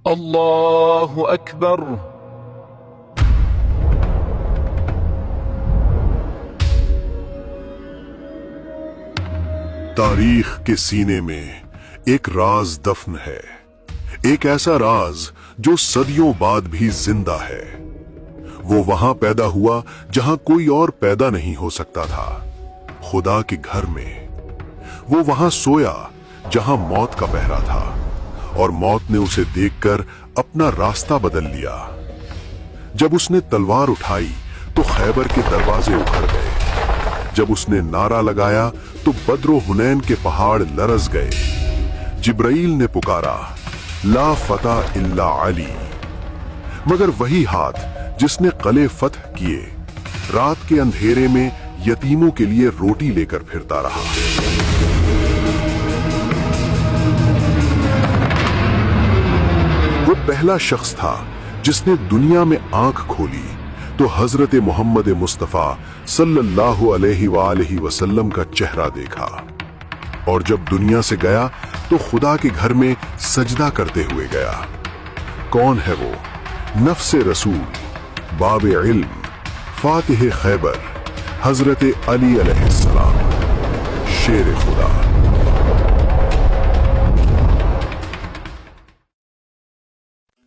اللہ اکبر۔ تاریخ کے سینے میں ایک راز دفن ہے، ایک ایسا راز جو صدیوں بعد بھی زندہ ہے۔ وہ وہاں پیدا ہوا جہاں کوئی اور پیدا نہیں ہو سکتا تھا، خدا کے گھر میں۔ وہ وہاں سویا جہاں موت کا پہرا تھا، اور موت نے اسے دیکھ کر اپنا راستہ بدل لیا۔ جب اس نے تلوار اٹھائی تو خیبر کے دروازے اکھڑ گئے، جب اس نے نعرہ لگایا تو بدر و حنین کے پہاڑ لرز گئے۔ جبرائیل نے پکارا، لا فتح الا علی، مگر وہی ہاتھ جس نے قلعے فتح کیے رات کے اندھیرے میں یتیموں کے لیے روٹی لے کر پھرتا رہا۔ وہ پہلا شخص تھا جس نے دنیا میں آنکھ کھولی تو حضرت محمد مصطفیٰ صلی اللہ علیہ وآلہ وسلم کا چہرہ دیکھا، اور جب دنیا سے گیا تو خدا کے گھر میں سجدہ کرتے ہوئے گیا۔ کون ہے وہ؟ نفس رسول، باب علم، فاتح خیبر، حضرت علی علیہ السلام، شیر خدا۔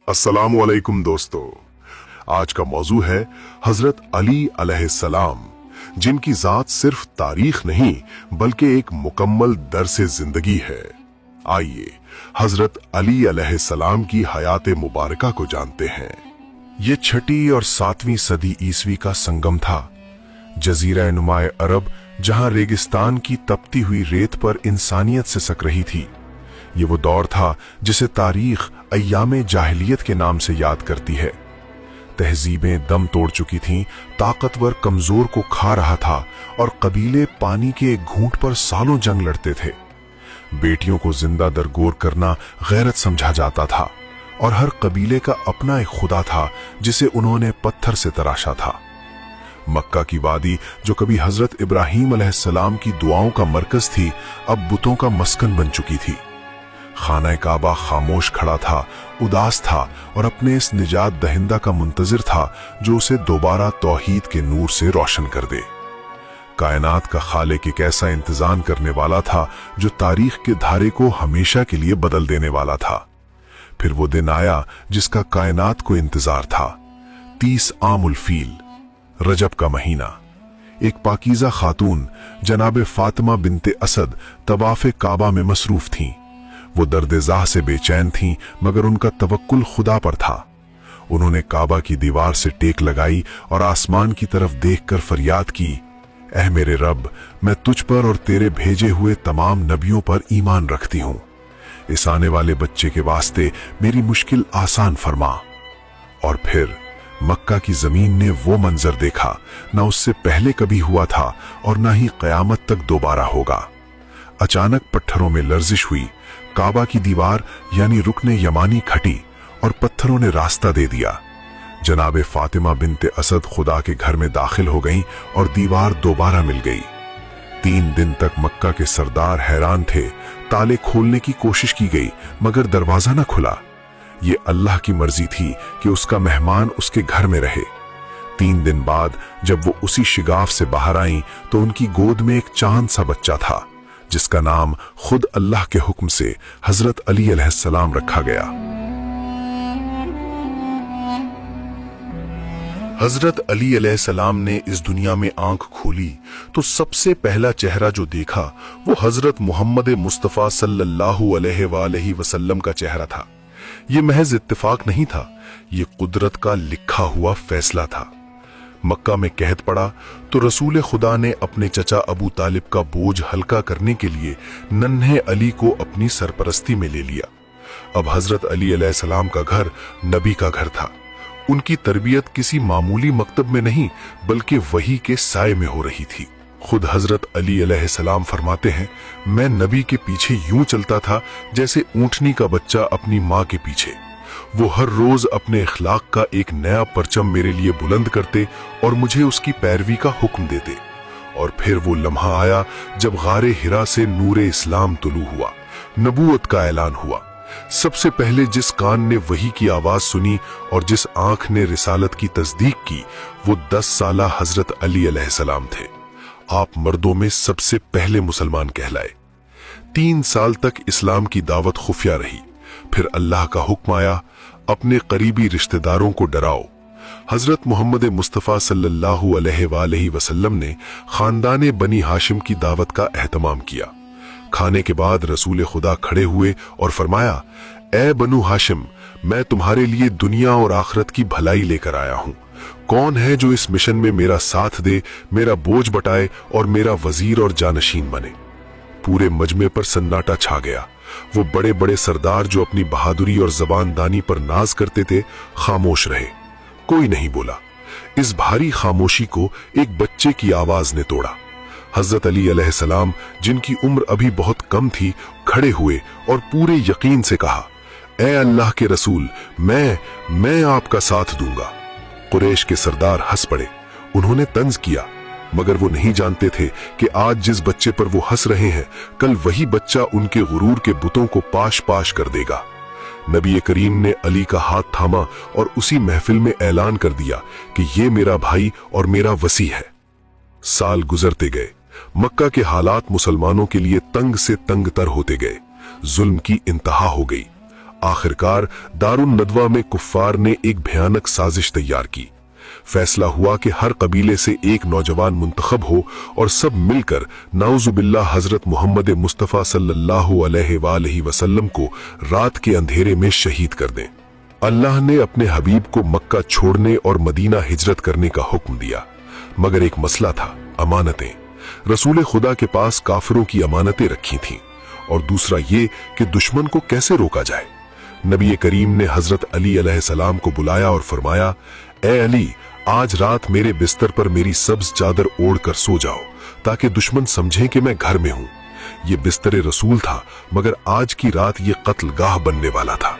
السلام علیکم دوستو، آج کا موضوع ہے حضرت علی علیہ السلام، جن کی ذات صرف تاریخ نہیں بلکہ ایک مکمل درس زندگی ہے۔ آئیے حضرت علی علیہ السلام کی حیات مبارکہ کو جانتے ہیں۔ یہ 6 اور 7ویں صدی عیسوی کا سنگم تھا، جزیرہ نمائے عرب جہاں ریگستان کی تپتی ہوئی ریت پر انسانیت سے سک رہی تھی۔ یہ وہ دور تھا جسے تاریخ ایام جاہلیت کے نام سے یاد کرتی ہے۔ تہذیبیں دم توڑ چکی تھیں، طاقتور کمزور کو کھا رہا تھا، اور قبیلے پانی کے ایک گھونٹ پر سالوں جنگ لڑتے تھے۔ بیٹیوں کو زندہ درگور کرنا غیرت سمجھا جاتا تھا، اور ہر قبیلے کا اپنا ایک خدا تھا جسے انہوں نے پتھر سے تراشا تھا۔ مکہ کی وادی جو کبھی حضرت ابراہیم علیہ السلام کی دعاؤں کا مرکز تھی، اب بتوں کا مسکن بن چکی تھی۔ خانہ کعبہ خاموش کھڑا تھا، اداس تھا، اور اپنے اس نجات دہندہ کا منتظر تھا جو اسے دوبارہ توحید کے نور سے روشن کر دے۔ کائنات کا خالق ایک ایسا انتظام کرنے والا تھا جو تاریخ کے دھارے کو ہمیشہ کے لیے بدل دینے والا تھا۔ پھر وہ دن آیا جس کا کائنات کو انتظار تھا۔ 30 عام الفیل، رجب کا مہینہ۔ ایک پاکیزہ خاتون جناب فاطمہ بنت اسد طواف کعبہ میں مصروف تھیں۔ وہ درد زاہ سے بے چین تھیں، مگر ان کا توکل خدا پر تھا۔ انہوں نے کعبہ کی دیوار سے ٹیک لگائی اور آسمان کی طرف دیکھ کر فریاد کی، اے میرے رب، میں تجھ پر اور تیرے بھیجے ہوئے تمام نبیوں پر ایمان رکھتی ہوں۔ اس آنے والے بچے کے واسطے میری مشکل آسان فرما۔ اور پھر مکہ کی زمین نے وہ منظر دیکھا نہ اس سے پہلے کبھی ہوا تھا اور نہ ہی قیامت تک دوبارہ ہوگا۔ اچانک پتھروں میں لرزش ہوئی، کعبہ کی دیوار یعنی رکن یمانی کھٹی، اور پتھروں نے راستہ دے دیا۔ جناب فاطمہ بنت اسد خدا کے گھر میں داخل ہو گئیں اور دیوار دوبارہ مل گئی۔ 3 دن تک مکہ کے سردار حیران تھے، تالے کھولنے کی کوشش کی گئی مگر دروازہ نہ کھلا۔ یہ اللہ کی مرضی تھی کہ اس کا مہمان اس کے گھر میں رہے۔ 3 دن بعد جب وہ اسی شگاف سے باہر آئیں تو ان کی گود میں ایک چاند سا بچہ تھا جس کا نام خود اللہ کے حکم سے حضرت علی علیہ السلام رکھا گیا۔ حضرت علی علیہ السلام نے اس دنیا میں آنکھ کھولی تو سب سے پہلا چہرہ جو دیکھا وہ حضرت محمد مصطفیٰ صلی اللہ علیہ وآلہ وسلم کا چہرہ تھا۔ یہ محض اتفاق نہیں تھا، یہ قدرت کا لکھا ہوا فیصلہ تھا۔ مکہ میں قحط پڑا تو رسول خدا نے اپنے چچا ابو طالب کا بوجھ ہلکا کرنے کے لیے ننھے علی کو اپنی سرپرستی میں لے لیا۔ اب حضرت علی علیہ السلام کا گھر نبی کا گھر تھا۔ ان کی تربیت کسی معمولی مکتب میں نہیں بلکہ وحی کے سائے میں ہو رہی تھی۔ خود حضرت علی علیہ السلام فرماتے ہیں، میں نبی کے پیچھے یوں چلتا تھا جیسے اونٹنی کا بچہ اپنی ماں کے پیچھے۔ وہ ہر روز اپنے اخلاق کا ایک نیا پرچم میرے لیے بلند کرتے اور مجھے اس کی پیروی کا حکم دیتے۔ اور پھر وہ لمحہ آیا جب غار ہرا سے نور اسلام طلوع ہوا، نبوت کا اعلان ہوا۔ सबसे पहले जिस कान ने वही की आवाज सुनी और जिस आंख ने रिसालत की तस्दीक की, वो 10 साला हजरत अली अलैहिस्सलाम थे। आप मर्दों में सबसे पहले मुसलमान कहलाए। 3 साल तक इस्लाम की दावत खुफिया रही। फिर अल्लाह का हुक्म आया, अपने करीबी रिश्तेदारों को डराओ। हजरत मोहम्मद मुस्तफ़ा सल्लल्लाहु अलैहि वसल्लम ने खानदान बनी हाशिम की दावत का एहतमाम किया। खाने के बाद रसूल खुदा खड़े हुए और फरमाया, ए बनु हाशिम, मैं तुम्हारे लिए दुनिया और आखिरत की भलाई लेकर आया हूं। कौन है जो इस मिशन में मेरा साथ दे, मेरा बोझ बटाए और मेरा वजीर और जानशीन बने। पूरे मजमे पर सन्नाटा छा गया। वो बड़े बड़े सरदार जो अपनी बहादुरी और जबानदानी पर नाज करते थे, खामोश रहे। कोई नहीं बोला। इस भारी खामोशी को एक बच्चे की आवाज ने तोड़ा। हजरत अली अलैहिस्सलाम, जिनकी उम्र अभी बहुत कम थी, खड़े हुए और पूरे यकीन से कहा, ए अल्लाह के रसूल, मैं आपका साथ दूंगा। कुरैश के सरदार हंस पड़े। उन्होंने तंज किया, मगर वो नहीं जानते थे कि आज जिस बच्चे पर वो हंस रहे हैं, कल वही बच्चा उनके गुरूर के बुतों को पाश पाश कर देगा। नबी करीम ने अली का हाथ थामा और उसी महफिल में ऐलान कर दिया कि ये मेरा भाई और मेरा वसी है। साल गुजरते गए। मक्का के हालात मुसलमानों के लिए तंग से तंग तर होते गए। जुल्म की इंतहा हो गई। आखिरकार दारुन नदवा में कुफ्फार ने एक भयानक साजिश तैयार की। फैसला हुआ कि हर कबीले से एक नौजवान मुंतखब हो और सब मिलकर नाउजुबिल्लाह हजरत मोहम्मद मुस्तफ़ा सल्लल्लाहु अलैहि वसल्लम को रात के अंधेरे में शहीद कर दें। अल्लाह ने अपने हबीब को मक्का छोड़ने और मदीना हिजरत करने का हुक्म दिया, मगर एक मसला था, अमानतें। रसूल खुदा के पास काफिरों की अमानतें रखी थीं, और दूसरा ये कि दुश्मन को कैसे रोका जाए। नबी करीम ने हजरत अली अलैहिस्सलाम को बुलाया और फरमाया, ए अली, आज रात मेरे बिस्तर पर मेरी सब्ज चादर ओढ़कर सो जाओ, ताकि दुश्मन समझें कि मैं घर में हूं। ये बिस्तर रसूल था, मगर आज की रात ये कत्लगाह बनने वाला था।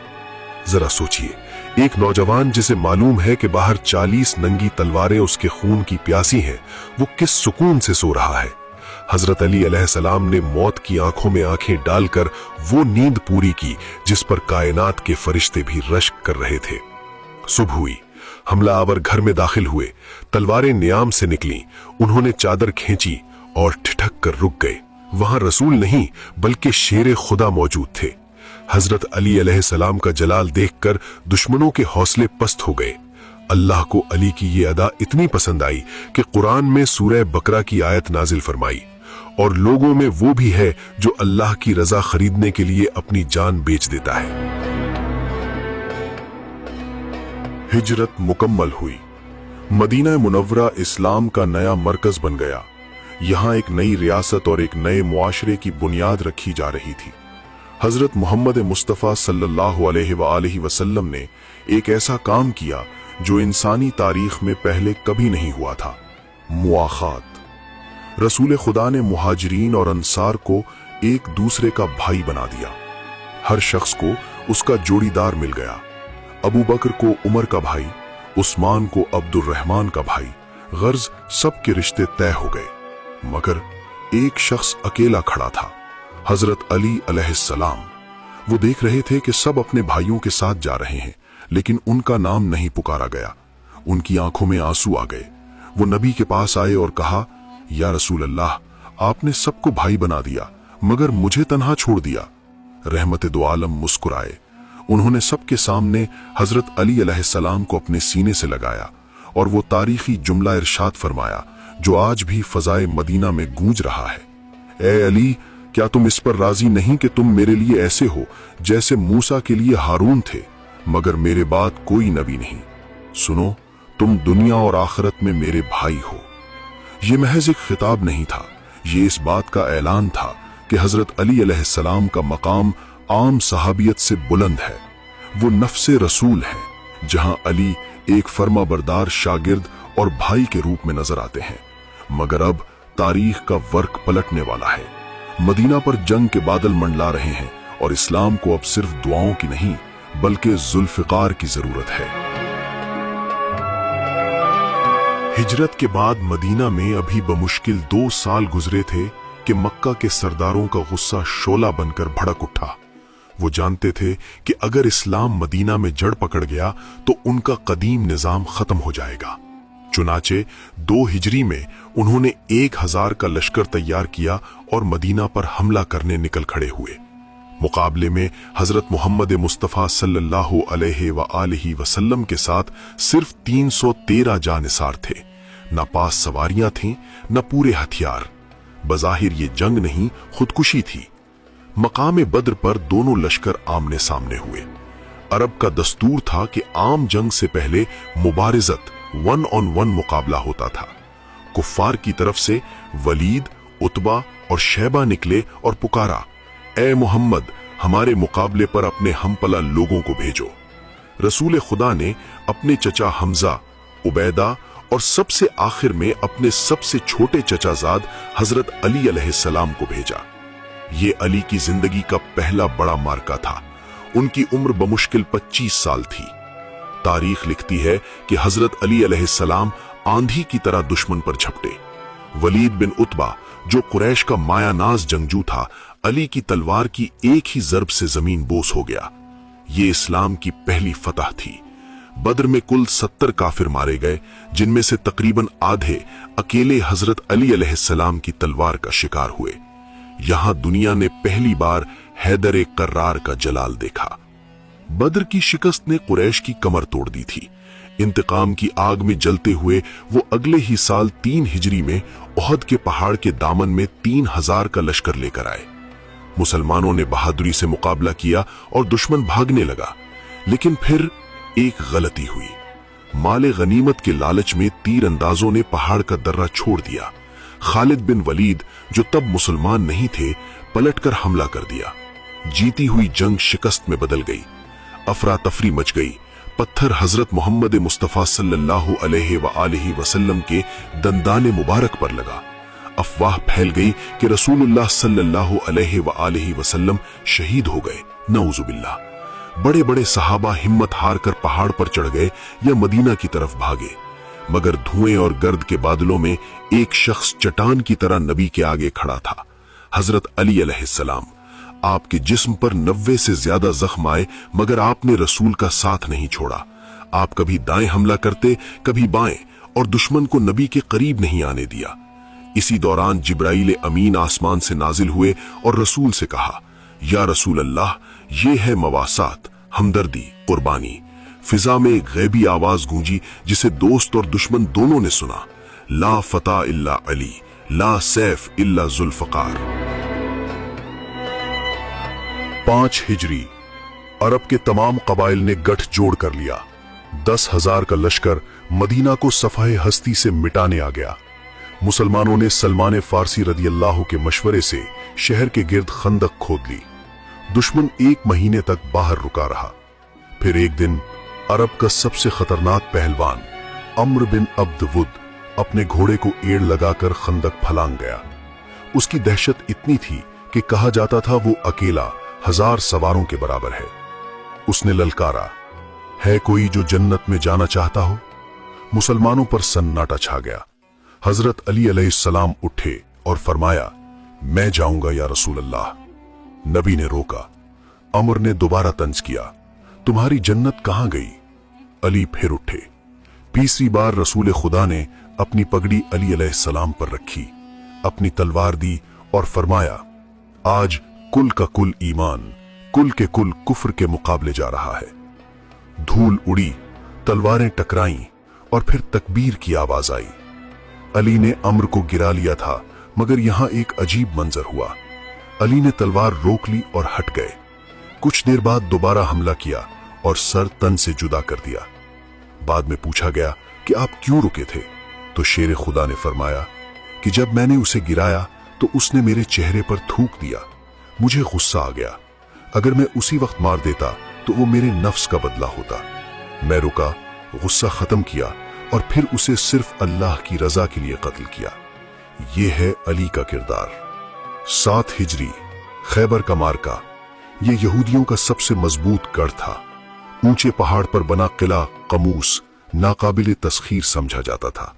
जरा सोचिए, एक नौजवान जिसे मालूम है कि बाहर 40 नंगी तलवारें उसके खून की प्यासी हैं, वो किस सुकून से सो रहा है। हजरत अली अलैहिस्सलाम ने मौत की आंखों में आंखें डालकर वो नींद पूरी की जिस पर कायनात के फरिश्ते भी रश्क कर रहे थे। सुबह हुई। हमलावर घर में दाखिल हुए। तलवारें नियाम से निकली। उन्होंने चादर खींची और ठिठक कर रुक गए। वहां रसूल नहीं, बल्कि शेर खुदा मौजूद थे। हजरत अली अलैहिस्सलाम का जलाल देखकर दुश्मनों के हौसले पस्त हो गए। अल्लाह को अली की ये अदा इतनी पसंद आई कि कुरान में सूरह बकरा की आयत नाजिल फरमाई, और लोगों में वो भी है जो अल्लाह की रजा खरीदने के लिए अपनी जान बेच देता है। हिजरत मुकम्मल हुई। मदीना मुनव्वरा इस्लाम का नया मरकज बन गया। यहाँ एक नई रियासत और एक नए मुआशरे की बुनियाद रखी जा रही थी। हजरत मोहम्मद मुस्तफ़ा सल्लल्लाहु अलैहि वसल्लम ने एक ऐसा काम किया जो इंसानी तारीख में पहले कभी नहीं हुआ था, मुआखात। रसूल खुदा ने मुहाजिरीन और अंसार को एक दूसरे का भाई बना दिया। हर शख्स को उसका जोड़ीदार मिल गया। अबू बकर को उमर का भाई, उस्मान को अब्दुर्रहमान का भाई, गर्ज सबके रिश्ते तय हो गए। मगर एक शख्स अकेला खड़ा था, हजरत अली अलैहिस्सलाम। वो देख रहे थे कि सब अपने भाइयों के साथ जा रहे हैं, लेकिन उनका नाम नहीं पुकारा गया। उनकी आंखों में आंसू आ गए। वो नबी के पास आए और कहा, या रसूल अल्लाह, आपने सबको भाई बना दिया, मगर मुझे तन्हा छोड़ दिया। रहमत दो आलम मुस्कुराए। उन्होंने सबके सामने हजरत अली अलैहिस्सलाम को अपने सीने से लगाया और वो तारीखी जुमला इरशाद फरमाया जो आज भी फजाए मदीना में गूंज रहा है, ए अली, क्या तुम इस पर राजी नहीं कि तुम मेरे लिए ऐसे हो जैसे मूसा के लिए हारून थे, मगर मेरे बाद कोई नबी नहीं। सुनो, तुम दुनिया और आखिरत में मेरे भाई हो। ये महज एक खिताब नहीं था, ये इस बात का ऐलान था कि हजरत अली अलैहिस्सलाम का मकाम आम सहाबियत से बुलंद है। वो नफ्से रसूल है, जहां अली एक फर्माबरदार शागिर्द और भाई के रूप में नजर आते हैं। मगर अब तारीख का वर्क पलटने वाला है। मदीना पर जंग के बादल मंडला रहे हैं और इस्लाम को अब सिर्फ दुआओं की नहीं बल्कि जुल्फिकार की जरूरत है। हिजरत के बाद मदीना में अभी बमुश्किल 2 साल गुजरे थे कि मक्का के सरदारों का गुस्सा शोला बनकर भड़क उठा। वो जानते थे कि अगर इस्लाम मदीना में जड़ पकड़ गया तो उनका कदीम निजाम खत्म हो जाएगा। चुनाचे 2 हिजरी में उन्होंने 1000 का लश्कर तैयार किया और मदीना पर हमला करने निकल खड़े हुए। मुकाबले में हजरत मोहम्मद मुस्तफ़ा सल्लल्लाहु अलैहि वसल्लम के साथ सिर्फ 313 जानिसार थे। न पास सवारियां थीं, न पूरे हथियार। बज़ाहिर ये जंग नहीं, खुदकुशी थी। मकाम बद्र पर दोनों लश्कर आमने सामने हुए। अरब का दस्तूर था कि आम जंग से पहले मुबारिजत 1-on-1 मुकाबला होता था। कुफ्फार की तरफ से वलीद, उतबा और शैबा निकले और पुकारा, ए मोहम्मद, हमारे मुकाबले पर अपने हमपला लोगों को भेजो। रसूल खुदा ने अपने चचा हमजा, उबैदा और सबसे आखिर में अपने सबसे छोटे चचाजाद हजरत अली अलैहिस्सलाम को भेजा। ये अली की जिंदगी का पहला बड़ा मार्का था। उनकी उम्र बमुश्किल 25 साल थी। तारीख लिखती है कि हजरत अली अलैहिस्सलाम आंधी की तरह दुश्मन पर झपटे। वलीद बिन उतबा, जो कुरैश का मायानाज जंगजू था, अली की तलवार की एक ही जर्ब से जमीन बोस हो गया। ये इस्लाम की पहली फतह थी। बद्र में कुल 70 काफिर मारे गए, जिनमें से तकरीबन आधे अकेले हजरत अली अलैहिस्सलाम की तलवार का शिकार हुए। यहां दुनिया ने पहली बार हैदर कर्रार का जलाल देखा। बद्र की शिकस्त ने कुरैश की कमर तोड़ दी थी। इंतकाम की आग में जलते हुए वो अगले ही साल 3 हिजरी में ओहद के पहाड़ के दामन में 3000 का लश्कर लेकर आए। मुसलमानों ने बहादुरी से मुकाबला किया और दुश्मन भागने लगा। लेकिन फिर एक गलती हुई। माले गनीमत के लालच में तीर अंदाजों ने पहाड़ का दर्रा छोड़ दिया। खालिद बिन वलीद, जो तब मुसलमान नहीं थे, पलटकर हमला कर दिया। जीती हुई जंग शिकस्त में बदल गई। अफरा तफरी मच गई। पत्थर हजरत मोहम्मद मुस्तफ़ा सल्लल्लाहु अलैहि वसल्लम के दंदाने मुबारक पर लगा। अफवाह फैल गई कि रसूलुल्लाह सल्लल्लाहु अलैहि वसल्लम शहीद हो गए। नऊजुबिल्लाह। बड़े बड़े सहाबा हिम्मत हार कर पहाड़ पर चढ़ गए या मदीना की तरफ भागे। मगर धुएं और गर्द के बादलों में एक शख्स चट्टान की तरह नबी के आगे खड़ा था, हजरत अली अलैहिस्सलाम। आपके जिस्म पर 90 से ज्यादा जख्म आए, मगर आपने रसूल का साथ नहीं छोड़ा। आप कभी दाएं हमला करते, कभी बाएं, और दुश्मन को नबी के करीब नहीं आने दिया। इसी दौरान जिब्राइल अमीन आसमान से नाजिल हुए और रसूल से कहा, या रसूल अल्लाह, ये है मवासात, हमदर्दी, कुर्बानी। फिजा में एक गैबी आवाज गूंजी, जिसे दोस्त और दुश्मन दोनों ने सुना, ला फता इल्ला अली, ला सैफ इल्ला जुल्फकार। 5 हिजरी। अरब के तमाम कबाइल ने गठजोड़ कर लिया। 10,000 का लश्कर मदीना को सफाए हस्ती से मिटाने आ गया। मुसलमानों ने सलमान फारसी रदियल्लाहु के मशवरे से शहर के गिर्द खंदक खोद ली। दुश्मन 1 महीने तक बाहर रुका रहा। फिर एक दिन अरब का सबसे खतरनाक पहलवान अम्र बिन अब्द वुद अपने घोड़े को एड़ लगाकर खंदक फलांग गया। उसकी दहशत इतनी थी कि कहा जाता था वो अकेला 1000 सवारों के बराबर है। उसने ललकारा, है कोई जो जन्नत में जाना चाहता हो? मुसलमानों पर सन्नाटा छा गया। हजरत अली अलैहिस्सलाम उठे और फरमाया, मैं जाऊंगा या रसूल अल्लाह। नबी ने रोका। अमर ने दोबारा तंज किया, तुम्हारी जन्नत कहां गई? अली फिर उठे। तीसरी बार रसूल खुदा ने अपनी पगड़ी अली अलैहिस्सलाम पर रखी, अपनी तलवार दी और फरमाया, आज कुल का कुल ईमान, कुल के कुल कुफ्र के मुकाबले जा रहा है। धूल उड़ी, तलवारें टकराईं और फिर तकबीर की आवाज आई। अली ने अम्र को गिरा लिया था, मगर यहां एक अजीब मंजर हुआ। अली ने तलवार रोक ली और हट गए। कुछ देर बाद दोबारा हमला किया और सर तन से जुदा कर दिया। बाद में पूछा गया कि आप क्यों रुके थे? तो शेर खुदा ने फरमाया कि जब मैंने उसे गिराया तो उसने मेरे चेहरे पर थूक दिया। मुझे गुस्सा आ गया। अगर मैं उसी वक्त मार देता तो वो मेरे नफ्स का बदला होता। मैं रुका, गुस्सा खत्म किया और फिर उसे सिर्फ अल्लाह की रजा के लिए कत्ल किया। ये है अली का किरदार। 7 हिजरी। खैबर का मार्का। ये यहूदियों का सबसे मजबूत गढ़ था। ऊंचे पहाड़ पर बना किला कमूस नाकाबिले तस्खीर समझा जाता था।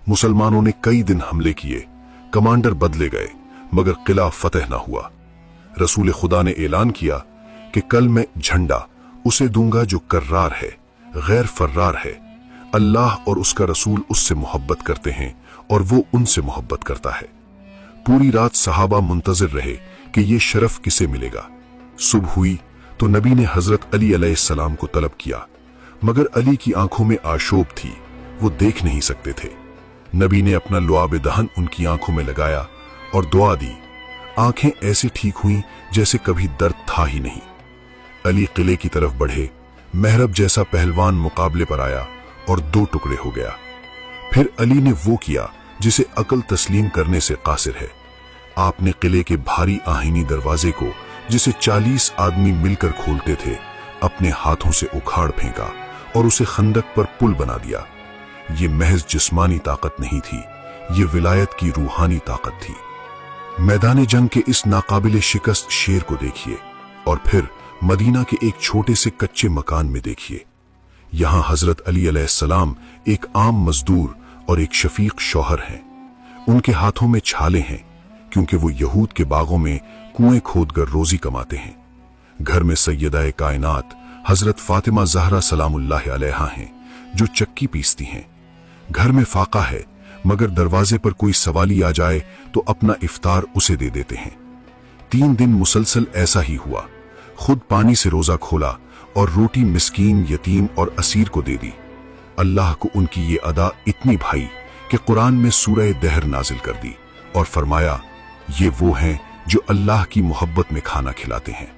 मुसलमानों ने कई दिन हमले किए, कमांडर बदले गए, मगर किला फतेह न हुआ। रसूल खुदा ने ऐलान किया कि कल मैं झंडा उसे दूंगा जो कर्रार है, गैर फर्रार है। अल्लाह और उसका रसूल उससे मोहब्बत करते हैं और वो उनसे मोहब्बत करता है। पूरी रात सहाबा मुंतजिर रहे कि ये शरफ किसे मिलेगा। सुबह हुई तो नबी ने हजरत अली अलैहिस्सलाम को तलब किया, मगर अली की आंखों में आशोब थी, वो देख नहीं सकते थे। नबी ने अपना लुआब दहन उनकी आंखों में लगाया और दुआ दी। आंखें ऐसे ठीक हुईं जैसे कभी दर्द था ही नहीं। अली किले की तरफ बढ़े। महरब जैसा पहलवान मुकाबले पर आया और 2 टुकड़े हो गया। फिर अली ने वो किया जिसे अकल तस्लीम करने से कासिर है। आपने किले के भारी आहीनी दरवाजे को, जिसे 40 आदमी मिलकर खोलते थे, अपने हाथों से उखाड़ फेंका और उसे खंदक पर पुल बना दिया। ये महज जिस्मानी ताकत नहीं थी, ये विलायत की रूहानी ताकत थी। मैदान जंग के इस नाकाबिले शिकस्त शेर को देखिए और फिर मदीना के एक छोटे से कच्चे मकान में देखिए। यहां हजरत अली अलैहिस्सलाम एक आम मजदूर और एक शफीक शौहर हैं। उनके हाथों में छाले हैं क्योंकि वो यहूद के बागों में कुएं खोदकर रोजी कमाते हैं। घर में सैयदा कायनात हजरत फातिमा ज़हरा सलामुल्लाह अलैहा हैं जो चक्की पीसती हैं। घर में फाका है, मगर दरवाजे पर कोई सवाली आ जाए तो अपना इफ्तार उसे दे देते हैं। 3 दिन मुसलसल ऐसा ही हुआ। खुद पानी से रोजा खोला और रोटी मिस्कीन, यतीम और असीर को दे दी। अल्लाह को उनकी ये अदा इतनी भाई कि कुरान में सूरह दहर नाजिल कर दी और फरमाया, ये वो हैं जो अल्लाह की मोहब्बत में खाना खिलाते हैं।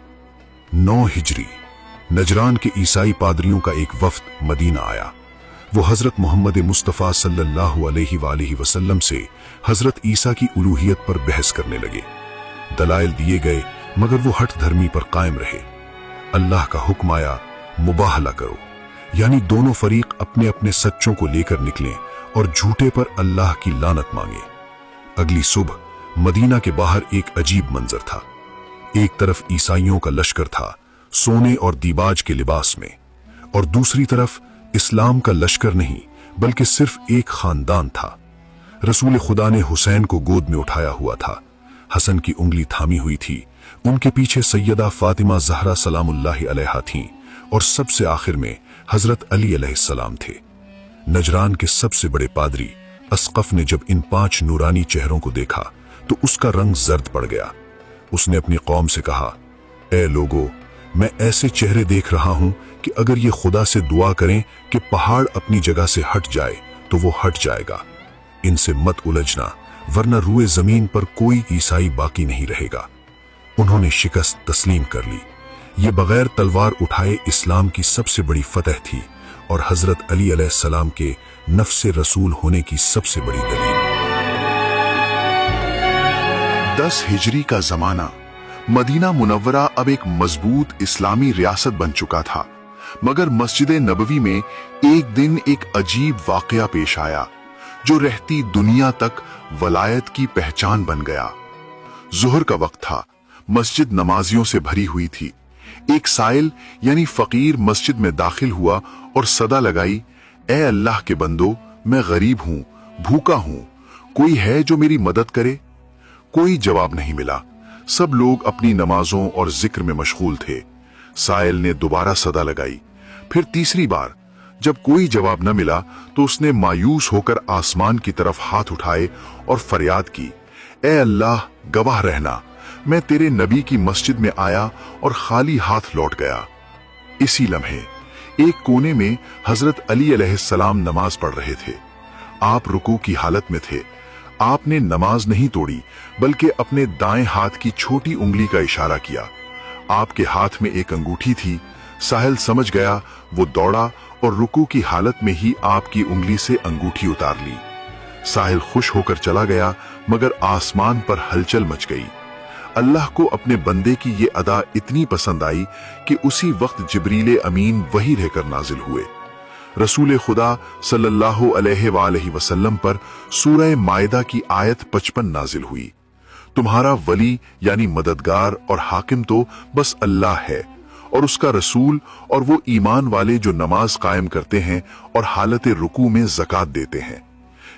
9 हिजरी नजरान के ईसाई पादरियों का एक वफ्द मदीना आया। वो हजरत मोहम्मद मुस्तफ़ा सल्लल्लाहु अलैहि वसल्लम से हजरत ईसा की उलूहियत पर बहस करने लगे। दलाइल दिए गए, मगर वो हठ धर्मी पर कायम रहे। अल्लाह का हुक्म आया, मुबाहला करो, यानी दोनों फरीक अपने अपने सच्चों को लेकर निकलें और झूठे पर अल्लाह की लानत मांगे। अगली सुबह मदीना के बाहर एक अजीब मंजर था। एक तरफ ईसाइयों का लश्कर था, सोने और दीबाज के लिबास में, और दूसरी तरफ इस्लाम का लश्कर नहीं, बल्कि सिर्फ एक खानदान था। रसूल खुदा ने हुसैन को गोद में उठाया हुआ था। हसन की उंगली थामी हुई थी। उनके पीछे सैयदा फातिमा ज़हरा सलामुल्लाह अलैहा थीं और सबसे आखिर में हजरत अली अलैहिस्सलाम थे। नजरान के सबसे बड़े पादरी अस्कफ ने जब इन 5 नूरानी चेहरों को देखा तो उसका रंग जर्द पड़ गया। उसने अपनी कौम से कहा, ए लोगो, मैं ऐसे चेहरे देख रहा हूं कि अगर ये खुदा से दुआ करें कि पहाड़ अपनी जगह से हट जाए तो वो हट जाएगा। इनसे मत उलझना, वरना रूए जमीन पर कोई ईसाई बाकी नहीं रहेगा। उन्होंने शिकस्त तस्लीम कर ली। ये बगैर तलवार उठाए इस्लाम की सबसे बड़ी फतह थी और हजरत अली अलैहिस्सलाम के नफ्से रसूल होने की सबसे बड़ी दलील। 10 हिजरी का जमाना। मदीना मुनव्वरा अब एक मजबूत इस्लामी रियासत बन चुका था, मगर मस्जिद नबवी में एक दिन एक अजीब वाकया पेश आया जो रहती दुनिया तक वलायत की पहचान बन गया। जुहर का वक्त था। मस्जिद नमाजियों से भरी हुई थी। एक साइल यानी फकीर मस्जिद में दाखिल हुआ और सदा लगाई, ए अल्लाह के बंदो, मैं गरीब हूं, भूखा हूं, कोई है जो मेरी मदद करे? कोई जवाब नहीं मिला। सब लोग अपनी नमाजों और जिक्र में मशगूल थे। साइल ने दोबारा सदा लगाई। फिर तीसरी बार जब कोई जवाब न मिला तो उसने मायूस होकर आसमान की तरफ हाथ उठाए और फरियाद की, ए अल्लाह, गवाह रहना, मैं तेरे नबी की मस्जिद में आया और खाली हाथ लौट गया। इसी लम्हे एक कोने में हजरत अली अलैहिस्सलाम नमाज पढ़ रहे थे। आप रुकू की हालत में थे। आपने नमाज नहीं तोड़ी, बल्कि अपने दाएं हाथ की छोटी उंगली का इशारा किया। आपके हाथ में एक अंगूठी थी। साहिल समझ गया। वो दौड़ा और रुकू की हालत में ही आपकी उंगली से अंगूठी उतार ली। साहिल खुश होकर चला गया, मगर आसमान पर हलचल मच गई। अल्लाह को अपने बंदे की ये अदा इतनी पसंद आई कि उसी वक्त जिब्रील अमीन वही रहकर नाजिल हुए। रसूल खुदा सल्लल्लाहु अलैहि वसल्लम पर सूरह मायदा की आयत 55 नाजिल हुई। तुम्हारा वली यानी मददगार और हाकिम तो बस अल्लाह है और उसका रसूल और वो ईमान वाले जो नमाज कायम करते हैं और हालत रुकू में ज़कात देते हैं।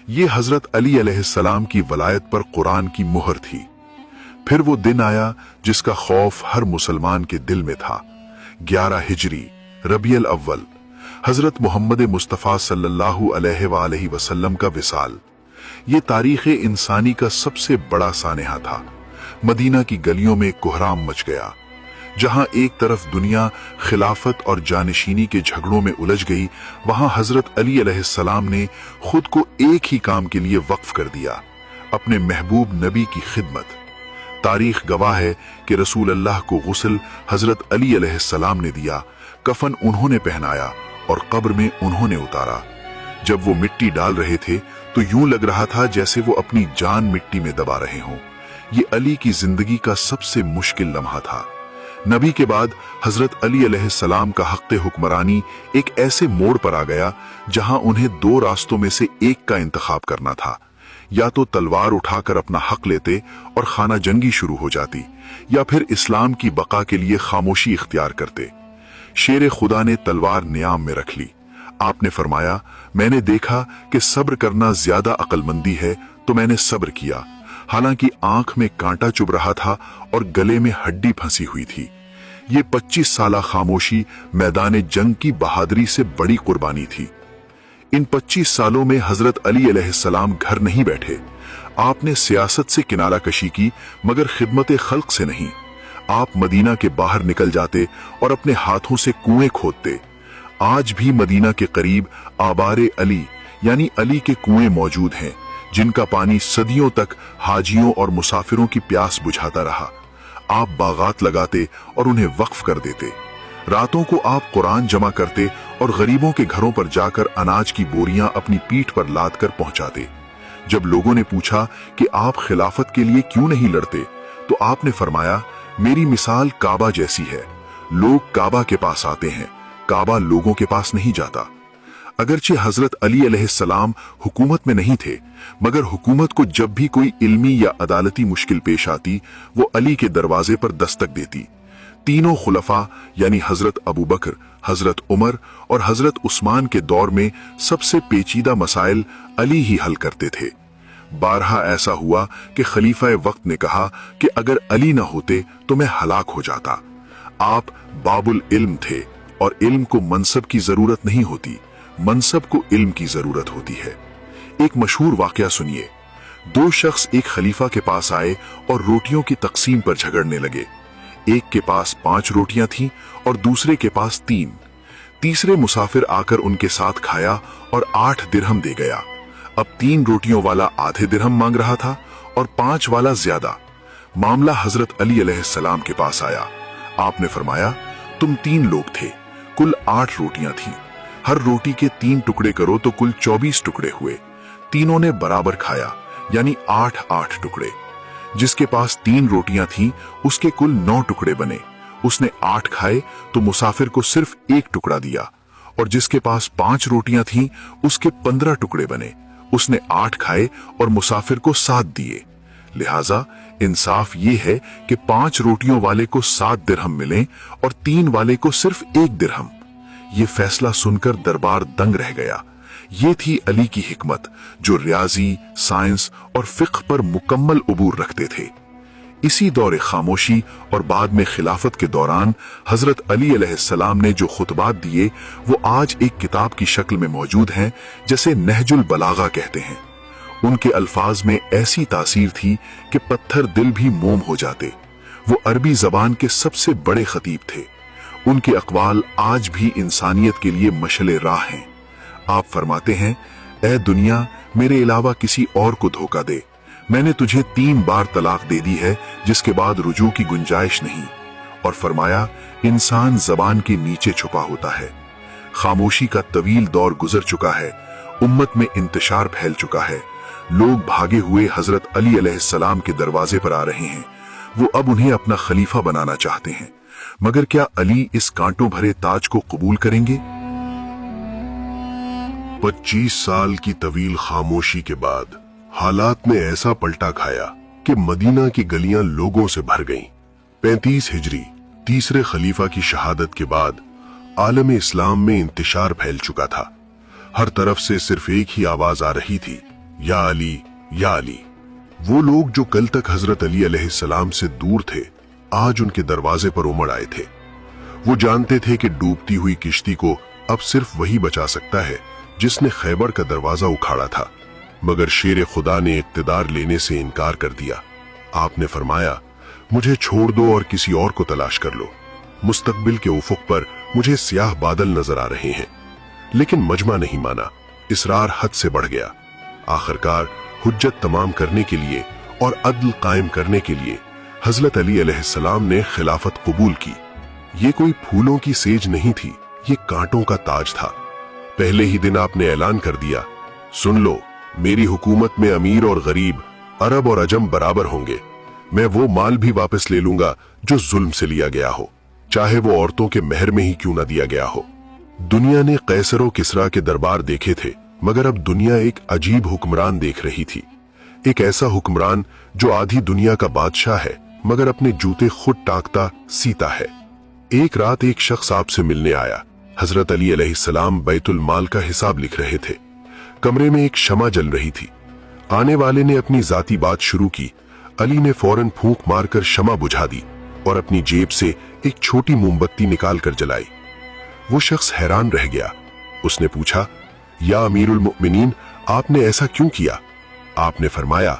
ये हजरत अली अलैहिस्सलाम की वलायत पर कुरान की मुहर थी। फिर वो दिन आया जिसका खौफ हर मुसलमान के दिल में था। 11 हिजरी रबीउल अव्वल, हजरत मोहम्मद मुस्तफ़ा सल्लल्लाहु अलैहि वसल्लम का विसाल। ये तारीख़ इंसानी का सबसे बड़ा सानेहा था। मदीना की गलियों में कोहराम मच गया। जहां एक तरफ दुनिया खिलाफत और जानशीनी के झगड़ों में उलझ गई, वहां हजरत अली अलैहिस्सलाम ने खुद को एक ही काम के लिए वक्फ कर दिया, अपने महबूब नबी की खिदमत। तारीख गवाह है कि रसूल अल्लाह को गुस्ल हजरत अली अलैहिस्सलाम ने दिया, कफन उन्होंने पहनाया और कब्र में उन्होंने उतारा। जब वो मिट्टी डाल रहे थे तो यूं लग रहा था जैसे वो अपनी जान मिट्टी में दबा रहे हों। ये अली की जिंदगी का सबसे मुश्किल लम्हा था। नबी के बाद हजरत अली अलैहिस्सलाम का हक़्क़े हुक्मरानी एक ऐसे मोड़ पर आ गया जहां उन्हें दो रास्तों में से एक का इंतखाब करना था। या तो तलवार उठाकर अपना हक लेते और खाना जंगी शुरू हो जाती, या फिर इस्लाम की बका के लिए खामोशी इख्तियार करते। शेर खुदा ने तलवार नियाम में रख ली। आपने फरमाया, मैंने देखा कि सब्र करना ज्यादा अक्लमंदी है तो मैंने सब्र किया, हालांकि आंख में कांटा चुभ रहा था और गले में हड्डी फंसी हुई थी। ये 25 साला खामोशी मैदान जंग की बहादुरी से बड़ी कुर्बानी थी। इन 25 सालों में हजरत अली अलैहिस्सलाम घर नहीं बैठे। आपने सियासत से किनारा कशी की, मगर खिदमत खल्क से नहीं। आप मदीना के बाहर निकल जाते और अपने हाथों से कुएं खोदते। आज भी मदीना के करीब आबारे अली यानी अली के कुएं मौजूद हैं, जिनका पानी सदियों तक हाजियों और मुसाफिरों की प्यास बुझाता रहा। आप बागात लगाते और उन्हें वक्फ कर देते। रातों को आप कुरान जमा करते और गरीबों के घरों पर जाकर अनाज की बोरियां अपनी पीठ पर लाद कर पहुंचाते। जब लोगों ने पूछा कि आप खिलाफत के लिए क्यों नहीं लड़ते, तो आपने फरमाया, मेरी मिसाल काबा जैसी है। लोग काबा के पास आते हैं, काबा लोगों के पास नहीं जाता। अगरचे हजरत अली अलैहिस्सलाम हुकूमत में नहीं थे, मगर हुकूमत को जब भी कोई इल्मी या अदालती मुश्किल पेश आती, वो अली के दरवाजे पर दस्तक देती। तीनों खुलफा यानी हजरत अबू बकर, हजरत उमर और हजरत उस्मान के दौर में सबसे पेचीदा मसाइल अली ही हल करते थे। बारहा ऐसा हुआ कि खलीफा वक्त ने कहा कि अगर अली न होते तो मैं हलाक हो जाता। आप बाबुल इल्म थे और इल्म को मनसब की जरूरत नहीं होती, मनसब को इल्म की जरूरत होती है। एक मशहूर वाकया सुनिए। दो शख्स एक खलीफा के पास आए और रोटियों की तकसीम पर झगड़ने लगे। एक के पास 5 रोटियां थीं और दूसरे के पास 3। तीसरे मुसाफिर आकर उनके साथ खाया और 8 दिरहम दे गया। अब 3 रोटियों वाला आधे दिरहम मांग रहा था और 5 वाला ज्यादा। मामला हजरत अली अलैहिस्सलाम के पास आया। आपने फरमाया, तुम 3 लोग थे, कुल 8 रोटियां थीं। हर रोटी के 3 टुकड़े करो तो कुल 24 टुकड़े हुए। तीनों ने बराबर खाया, यानी 8-8 टुकड़े। जिसके पास 3 रोटियां थीं, उसके कुल 9 टुकड़े बने। उसने 8 खाए तो मुसाफिर को सिर्फ 1 टुकड़ा दिया, और जिसके पास 5 रोटियां थीं, उसके 15 टुकड़े बने। उसने 8 खाए और मुसाफिर को 7 दिए। लिहाजा इंसाफ ये है कि 5 रोटियों वाले को 7 दिरहम मिले और 3 वाले को सिर्फ 1 दिरहम। ये फैसला सुनकर दरबार दंग रह गया। ये थी अली की हिकमत, जो रियाजी, साइंस और फिक्र पर मुकम्मल उबूर रखते थे। इसी दौरे खामोशी और बाद में खिलाफत के दौरान हजरत अली अलैहिस्सलाम ने जो खुतबात दिए, वो आज एक किताब की शक्ल में मौजूद हैं, जिसे नहजुल बलागा कहते हैं। उनके अल्फाज में ऐसी तासीर थी कि पत्थर दिल भी मोम हो जाते। वो अरबी जबान के सबसे बड़े खतीब थे। उनके अक़वाल आज भी इंसानियत के लिए मशले राह हैं। आप फरमाते हैं, ऐ दुनिया, मेरे अलावा किसी और को धोखा दे। मैंने तुझे 3 बार तलाक दे दी है, जिसके बाद रुजू की गुंजाइश नहीं। और फरमाया, इंसान जबान के नीचे छुपा होता है। खामोशी का तवील दौर गुजर चुका है। उम्मत में इंतशार फैल चुका है। लोग भागे हुए हजरत अली अलैहिस्सलाम के दरवाजे पर आ रहे हैं। वो अब उन्हें अपना खलीफा बनाना चाहते हैं, मगर क्या अली इस कांटों भरे ताज को कबूल करेंगे? 25 साल की तवील खामोशी के बाद हालात ने ऐसा पलटा खाया कि मदीना की गलियां लोगों से भर गईं। 35 हिजरी तीसरे खलीफा की शहादत के बाद आलम इस्लाम में इंतशार फैल चुका था। हर तरफ से सिर्फ एक ही आवाज आ रही थी, या अली, या अली। वो लोग जो कल तक हजरत अली अलैहिस्सलाम से दूर थे, आज उनके दरवाजे पर उमड़ आए थे। वो जानते थे कि डूबती हुई किश्ती को अब सिर्फ वही बचा सकता है जिसने खैबर का दरवाजा उखाड़ा था। मगर शेर खुदा ने इक्तिदार लेने से इनकार कर दिया। आपने फरमाया, मुझे छोड़ दो और किसी और को तलाश कर लो। मुस्तकबिल के उफुक पर मुझे स्याह बादल नजर आ रहे हैं। लेकिन मजमा नहीं माना, इसरार हद से बढ़ गया। आखिरकार हुज्जत तमाम करने के लिए और अदल कायम करने के लिए हजरत अली अलैहिस्सलाम ने खिलाफत कबूल की। ये कोई फूलों की सेज नहीं थी, ये कांटों का ताज था। पहले ही दिन आपने ऐलान कर दिया, सुन लो, मेरी हुकूमत में अमीर और गरीब, अरब और अजम बराबर होंगे। मैं वो माल भी वापस ले लूंगा जो जुल्म से लिया गया हो, चाहे वो औरतों के महर में ही क्यों न दिया गया हो। दुनिया ने कैसर और किसरा के दरबार देखे थे, मगर अब दुनिया एक अजीब हुक्मरान देख रही थी। एक ऐसा हुक्मरान जो आधी दुनिया का बादशाह है, मगर अपने जूते खुद टाकता सीता है। एक रात एक शख्स आपसे मिलने आया। हजरत अली अलैहिस्सलाम बैतुल माल का हिसाब लिख रहे थे। कमरे में एक शमा जल रही थी। आने वाले ने अपनी जाती बात शुरू की। अली ने फौरन फूंक मारकर शमा बुझा दी और अपनी जेब से एक छोटी मोमबत्ती निकाल कर जलाई। वो शख्स हैरान रह गया। उसने पूछा, या अमीरुल मुमिनीन, आपने ऐसा क्यों किया? आपने फरमाया,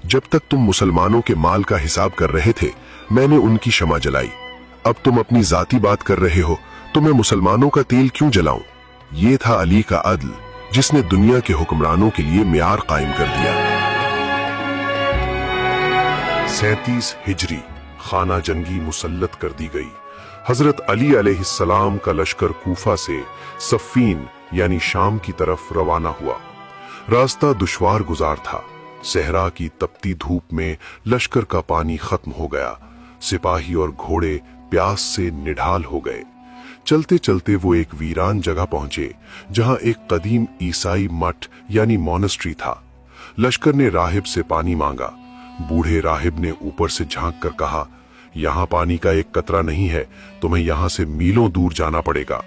जब तक तुम मुसलमानों के माल का हिसाब कर रहे थे, मैंने उनकी शमा जलाई। अब तुम अपनी जाती बात कर रहे हो, तो मैं मुसलमानों का तेल क्यों जलाऊं? ये था अली का अदल, जिसने दुनिया के हुक्मरानों के लिए मियार कायम कर दिया। 37 हिजरी खाना जंगी मुसल्लत कर दी गई। हजरत अली अलैहिस्सलाम का लश्कर कूफा से सफ़ीन यानी शाम की तरफ रवाना हुआ। रास्ता दुश्वार गुजार था। सहरा की तपती धूप में लश्कर का पानी खत्म हो गया। सिपाही और घोड़े प्यास से निढाल हो गए। चलते चलते वो एक वीरान जगह पहुंचे, जहां एक कदीम ईसाई मठ यानी मॉनेस्ट्री था। लश्कर ने राहिब से पानी मांगा। बूढ़े राहिब ने ऊपर से झांक कर कहा, यहाँ पानी का एक कतरा नहीं है, तुम्हें यहाँ से मीलों दूर जाना पड़ेगा।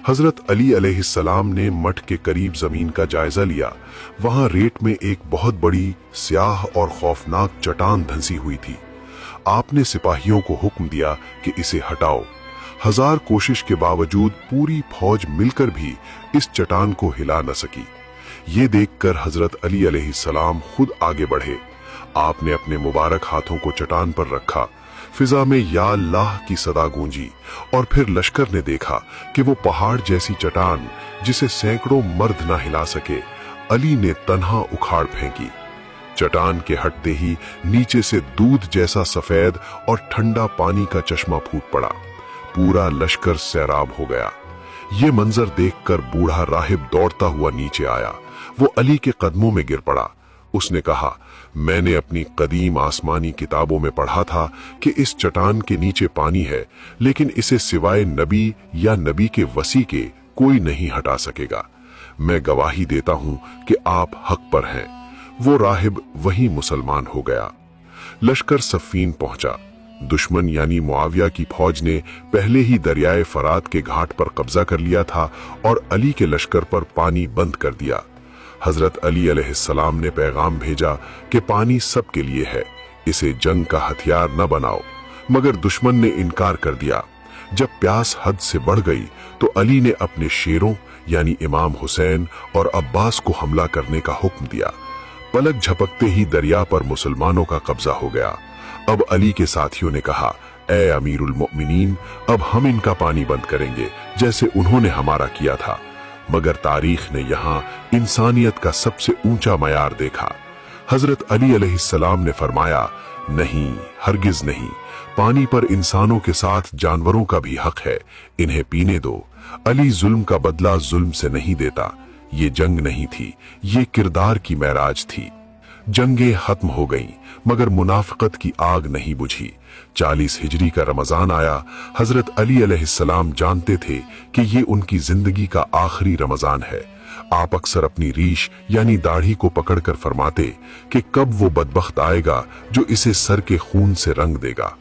हजरत अली अलैहिस्सलाम ने मठ के करीब जमीन का जायजा लिया। वहां रेत में एक बहुत बड़ी स्याह और खौफनाक चट्टान धंसी हुई थी। आपने सिपाहियों को हुक्म दिया कि इसे हटाओ। 1000 कोशिश के बावजूद पूरी फौज मिलकर भी इस चट्टान को हिला न सकी। ये देखकर हजरत अली अलैहिस्सलाम खुद आगे बढ़े। आपने अपने मुबारक हाथों को चट्टान पर रखा। फिजा में या अल्लाह की सदा गूंजी और फिर लश्कर ने देखा कि वो पहाड़ जैसी चट्टान, जिसे सैकड़ों मर्द ना हिला सके, अली ने तन्हा उखाड़ फेंकी। चट्टान के हटते ही नीचे से दूध जैसा सफेद और ठंडा पानी का चश्मा फूट पड़ा। पूरा लश्कर सैराब हो गया। ये मंजर देखकर बूढ़ा राहिब दौड़ता हुआ नीचे आया। वो अली के कदमों में गिर पड़ा। उसने कहा, मैंने अपनी कदीम आसमानी किताबों में पढ़ा था कि इस चट्टान के नीचे पानी है, लेकिन इसे सिवाय नबी या नबी के वसी के कोई नहीं हटा सकेगा। मैं गवाही देता हूं कि आप हक पर हैं। वो राहिब वहीं मुसलमान हो गया। लश्कर सफ़ीन पहुंचा। दुश्मन यानी मुआविया की फौज ने पहले ही दरियाए फरात के घाट पर कब्जा कर लिया था और अली के लश्कर पर पानी बंद कर दिया। हजरत अली अलैहिस्सलाम ने पैगाम भेजा कि पानी सबके लिए है, इसे जंग का हथियार न बनाओ। मगर दुश्मन ने इनकार कर दिया। जब प्यास हद से बढ़ गई तो अली ने अपने शेरों यानी इमाम हुसैन और अब्बास को हमला करने का हुक्म दिया। पलक झपकते ही दरिया पर मुसलमानों का कब्जा हो गया। अब अली के साथियों ने कहा, ए अमीरुल मुमिनीन, अब हम इनका पानी बंद करेंगे जैसे उन्होंने हमारा किया था। मगर तारीख ने यहाँ इंसानियत का सबसे ऊंचा मयार देखा। हजरत अली अलैहिस्सलाम ने फरमाया, नहीं, हरगिज नहीं, पानी पर इंसानों के साथ जानवरों का भी हक है, इन्हें पीने दो। अली जुल्म का बदला जुल्म से नहीं देता। ये जंग नहीं थी, ये किरदार की महराज थी। जंगें खत्म हो गईं, मगर मुनाफिकत की आग नहीं बुझी। 40 हिजरी का रमजान आया। हजरत अली अलैहिस्सलाम जानते थे कि ये उनकी जिंदगी का आखिरी रमजान है। आप अक्सर अपनी रीश यानी दाढ़ी को पकड़कर फरमाते कि कब वो बदबख्त आएगा जो इसे सर के खून से रंग देगा।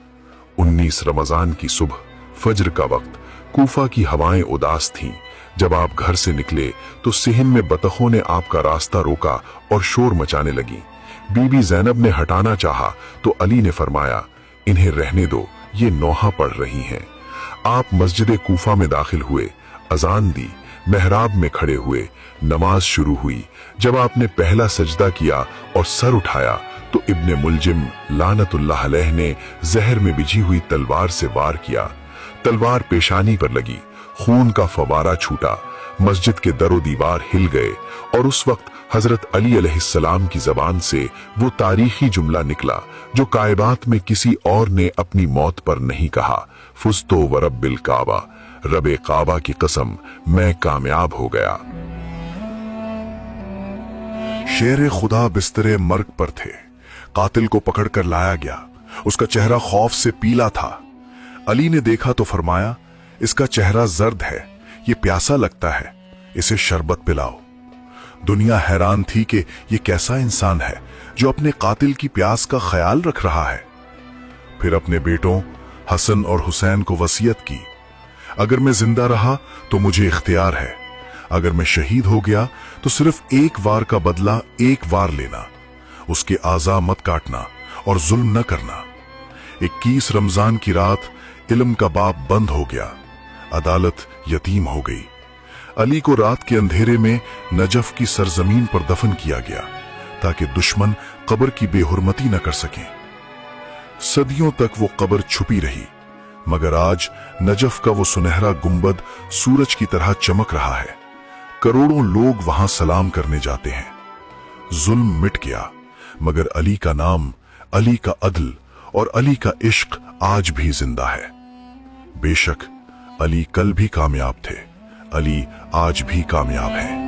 19 रमजान की सुबह, फज्र का वक्त, कूफा की हवाएं उदास थीं। जब आप घर से निकले तो सिहन में बतखों ने आपका रास्ता रोका और शोर मचाने लगी। बीबी जैनब ने हटाना चाहा तो अली ने फरमाया, इन्हें रहने दो, ये नौहा पढ़ रही हैं। आप मस्जिद कूफा में दाखिल हुए, अजान दी, मेहराब में खड़े हुए, नमाज शुरू हुई। जब आपने पहला सजदा किया और सर उठाया तो इब्ने मुलजिम लानतुल्लाह अलैह ने जहर में बिछी हुई तलवार से वार किया। तलवार पेशानी पर लगी, खून का फवारा छूटा, मस्जिद के दरो दीवार हिल गए और उस वक्त हजरत अली अलैहिस्सलाम की जबान से वो तारीखी जुमला निकला जो कायबात में किसी और ने अपनी मौत पर नहीं कहा, फुस्तो व रब्बिल काबा, रबे काबा की कसम, मैं कामयाब हो गया। शेर खुदा बिस्तरे मर्ग पर थे, कातिल को पकड़कर लाया गया। उसका चेहरा खौफ से पीला था। अली ने देखा तो फरमाया, इसका चेहरा जर्द है, ये प्यासा लगता है, इसे शरबत पिलाओ। दुनिया हैरान थी कि ये कैसा इंसान है जो अपने कातिल की प्यास का ख्याल रख रहा है। फिर अपने बेटों हसन और हुसैन को वसीयत की, अगर मैं जिंदा रहा तो मुझे इख्तियार है, अगर मैं शहीद हो गया तो सिर्फ एक वार का बदला एक वार लेना, उसके आज़ा मत काटना और जुल्म न करना। 21 रमजान की रात इल्म का बाप बंद हो गया, अदालत यतीम हो गई। अली को रात के अंधेरे में नजफ की सरजमीन पर दफन किया गया ताकि दुश्मन कब्र की बेहुरमती न कर सकें। सदियों तक वो कब्र छुपी रही, मगर आज नजफ का वो सुनहरा गुंबद सूरज की तरह चमक रहा है। करोड़ों लोग वहां सलाम करने जाते हैं। जुल्म मिट गया, मगर अली का नाम, अली का अदल और अली का इश्क आज भी जिंदा है। बेशक अली कल भी कामयाब थे, अली आज भी कामयाब हैं।